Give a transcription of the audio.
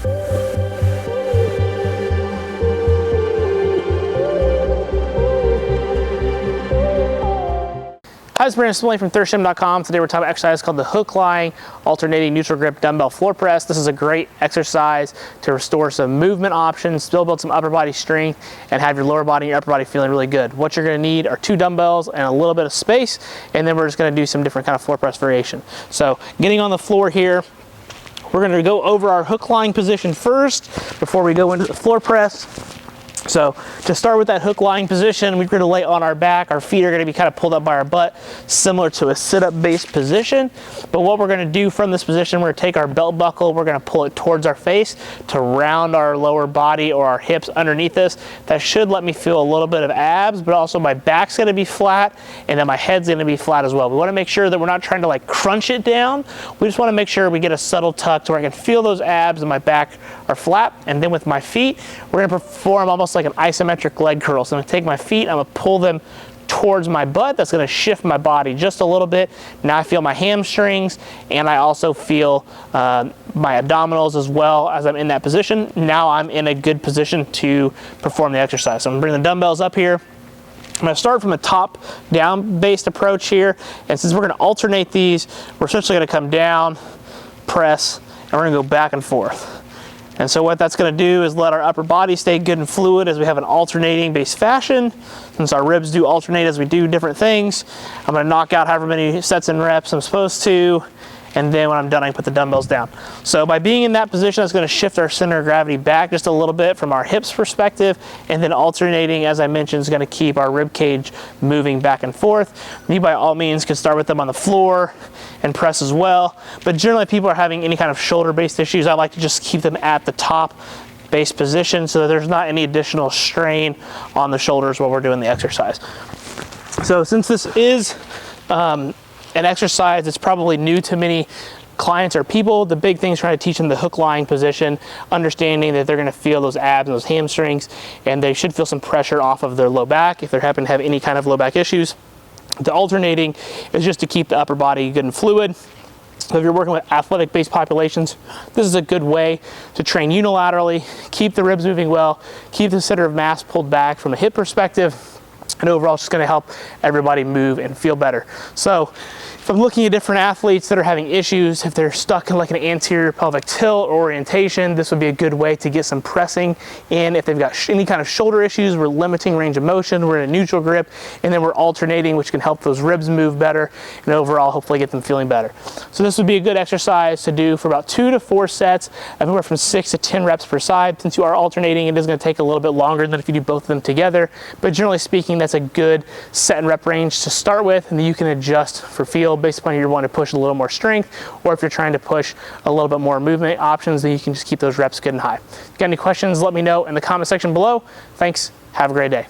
Hi, this is Brandon Smiley from ThirstGym.com. Today we're talking about exercise called the Hooklying Alternating Neutral Grip Dumbbell Floor Press. This is a great exercise to restore some movement options, still build some upper body strength, and have your lower body and your upper body feeling really good. What you're going to need are 2 dumbbells and a little bit of space, and then we're just going to do some different kind of floor press variation. So getting on the floor here, we're going to go over our Hooklying position first before we go into the floor press. So to start with that Hooklying position, we're going to lay on our back. Our feet are going to be kind of pulled up by our butt, similar to a sit-up based position. But what we're going to do from this position, we're going to take our belt buckle, we're going to pull it towards our face to round our lower body or our hips underneath us. That should let me feel a little bit of abs, but also my back's going to be flat and then my head's going to be flat as well. We want to make sure that we're not trying to like crunch it down. We just want to make sure we get a subtle tuck to where I can feel those abs and my back are flat. And then with my feet, we're going to perform almost like an isometric leg curl. So I'm going to take my feet, I'm going to pull them towards my butt. That's going to shift my body just a little bit. Now I feel my hamstrings and I also feel my abdominals as well as I'm in that position. Now I'm in a good position to perform the exercise. So I'm going to bring the dumbbells up here. I'm going to start from a top-down based approach here. And since we're going to alternate these, we're essentially going to come down, press, and we're going to go back and forth. And so what that's going to do is let our upper body stay good and fluid as we have an alternating based fashion. Since our ribs do alternate as we do different things, I'm going to knock out however many sets and reps I'm supposed to. And then when I'm done, I can put the dumbbells down. So by being in that position, that's going to shift our center of gravity back just a little bit from our hips perspective. And then alternating, as I mentioned, is going to keep our rib cage moving back and forth. You by all means can start with them on the floor and press as well. But generally people are having any kind of shoulder-based issues. I like to just keep them at the top base position so that there's not any additional strain on the shoulders while we're doing the exercise. So since this is an exercise that's probably new to many clients or people, the big thing is trying to teach them the Hooklying position, understanding that they're going to feel those abs and those hamstrings, and they should feel some pressure off of their low back if they happen to have any kind of low back issues. The alternating is just to keep the upper body good and fluid. So if you're working with athletic-based populations, this is a good way to train unilaterally, keep the ribs moving well, keep the center of mass pulled back from a hip perspective, and overall it's just going to help everybody move and feel better. So if I'm looking at different athletes that are having issues, if they're stuck in like an anterior pelvic tilt or orientation, this would be a good way to get some pressing in. If they've got any kind of shoulder issues, we're limiting range of motion, we're in a neutral grip, and then we're alternating, which can help those ribs move better and overall hopefully get them feeling better. So this would be a good exercise to do for about 2 to 4 sets, anywhere from 6 to 10 reps per side. Since you are alternating, it is going to take a little bit longer than if you do both of them together, but generally speaking, that's a good set and rep range to start with, and then you can adjust for feel based upon if you want to push a little more strength, or if you're trying to push a little bit more movement options, then you can just keep those reps good and high. If you got any questions, let me know in the comment section below. Thanks. Have a great day.